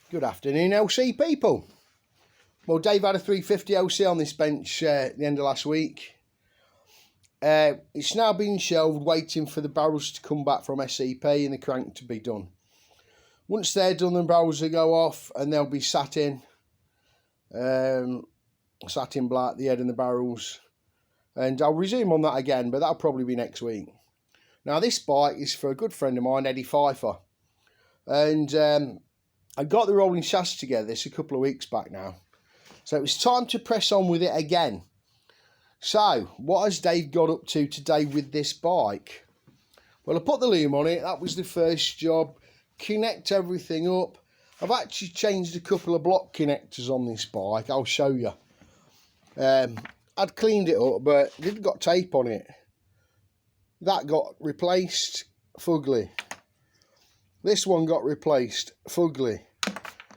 Good afternoon, LC people. Well, Dave had a 350 LC on this bench at the end of last week. It's now been shelved, waiting for the barrels to come back from SEP and the crank to be done. Once they're done, the barrels will go off and they'll be sat in black, the head and the barrels. And I'll resume on that again, but that'll probably be next week. Now, this bike is for a good friend of mine, Eddie Pfeiffer. And I got the rolling chassis together this a couple of weeks back now. So it was time to press on with it again. So, what has Dave got up to today with this bike? Well, I put the loom on it. That was the first job. Connect everything up. I've actually changed a couple of block connectors on this bike. I'll show you. I'd cleaned it up, but it didn't got tape on it. That got replaced. Fugly. This one got replaced. Fugly.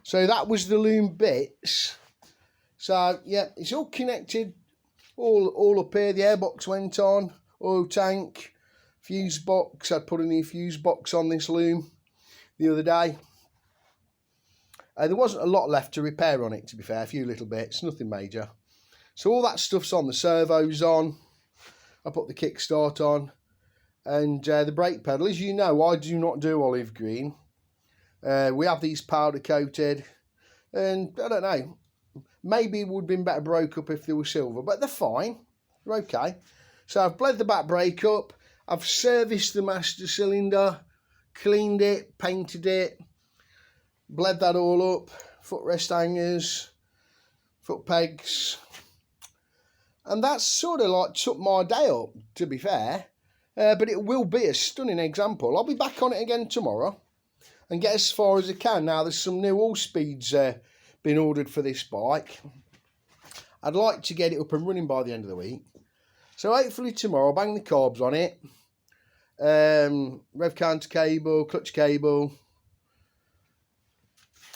So that was the loom bits. So, yeah, it's all connected. All up here. The airbox went on. Oil tank. Fuse box. I put a new fuse box on this loom the other day. There wasn't a lot left to repair on it, to be fair. A few little bits. Nothing major. So all that stuff's on. The servo's on. I put the kickstart on. And the brake pedal. As you know, I do not do olive green. We have these powder coated. And I don't know. Maybe it would have been better broke up if they were silver. But they're fine. They're okay. So I've bled the back brake up. I've serviced the master cylinder. Cleaned it. Painted it. Bled that all up. Footrest hangers. Foot pegs. And that's sort of like took my day up, to be fair. But it will be a stunning example. I'll be back on it again tomorrow and get as far as I can. Now, there's some new all speeds been ordered for this bike. I'd like to get it up and running by the end of the week. So hopefully tomorrow I'll bang the carbs on it. Rev counter cable, clutch cable.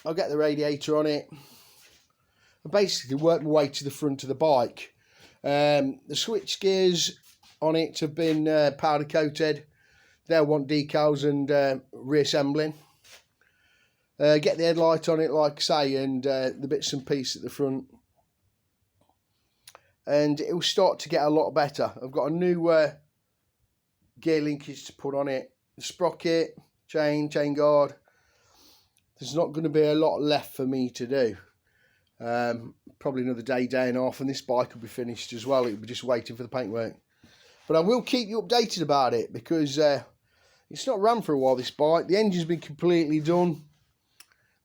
I'll get the radiator on it. And basically work my way to the front of the bike. The switch gears on it have been powder coated. They'll want decals and reassembling. Get the headlight on it, like I say, and the bits and pieces at the front. And it will start to get a lot better. I've got a new gear linkage to put on it. The sprocket, chain guard. There's not going to be a lot left for me to do. Probably another day and a half, and this bike will be finished as well. It'll be just waiting for the paintwork. But I will keep you updated about it because it's not ran for a while, this bike. The engine's been completely done.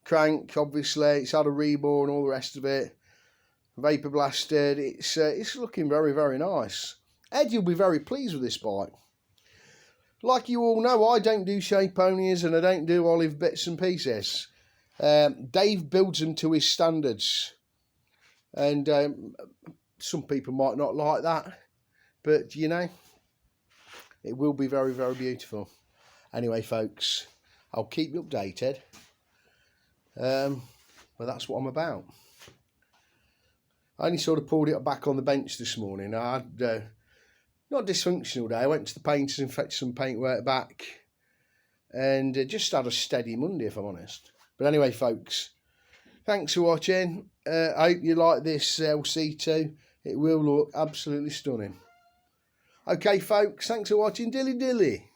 Crank, obviously. It's had a reborn, all the rest of it. Vapor blasted. It's looking very, very nice. Ed, you'll be very pleased with this bike. Like you all know, I don't do shape ponies and I don't do olive bits and pieces. Dave builds them to his standards. And some people might not like that. But, you know, it will be very, very beautiful. Anyway, folks, I'll keep you updated. But that's what I'm about. I only sort of pulled it back on the bench this morning. I had not a dysfunctional day. I went to the painters and fetched some paintwork back. And just had a steady Monday, if I'm honest. But anyway, folks, thanks for watching. I hope you like this lc2. It will look absolutely stunning. Okay, folks, thanks for watching. Dilly dilly.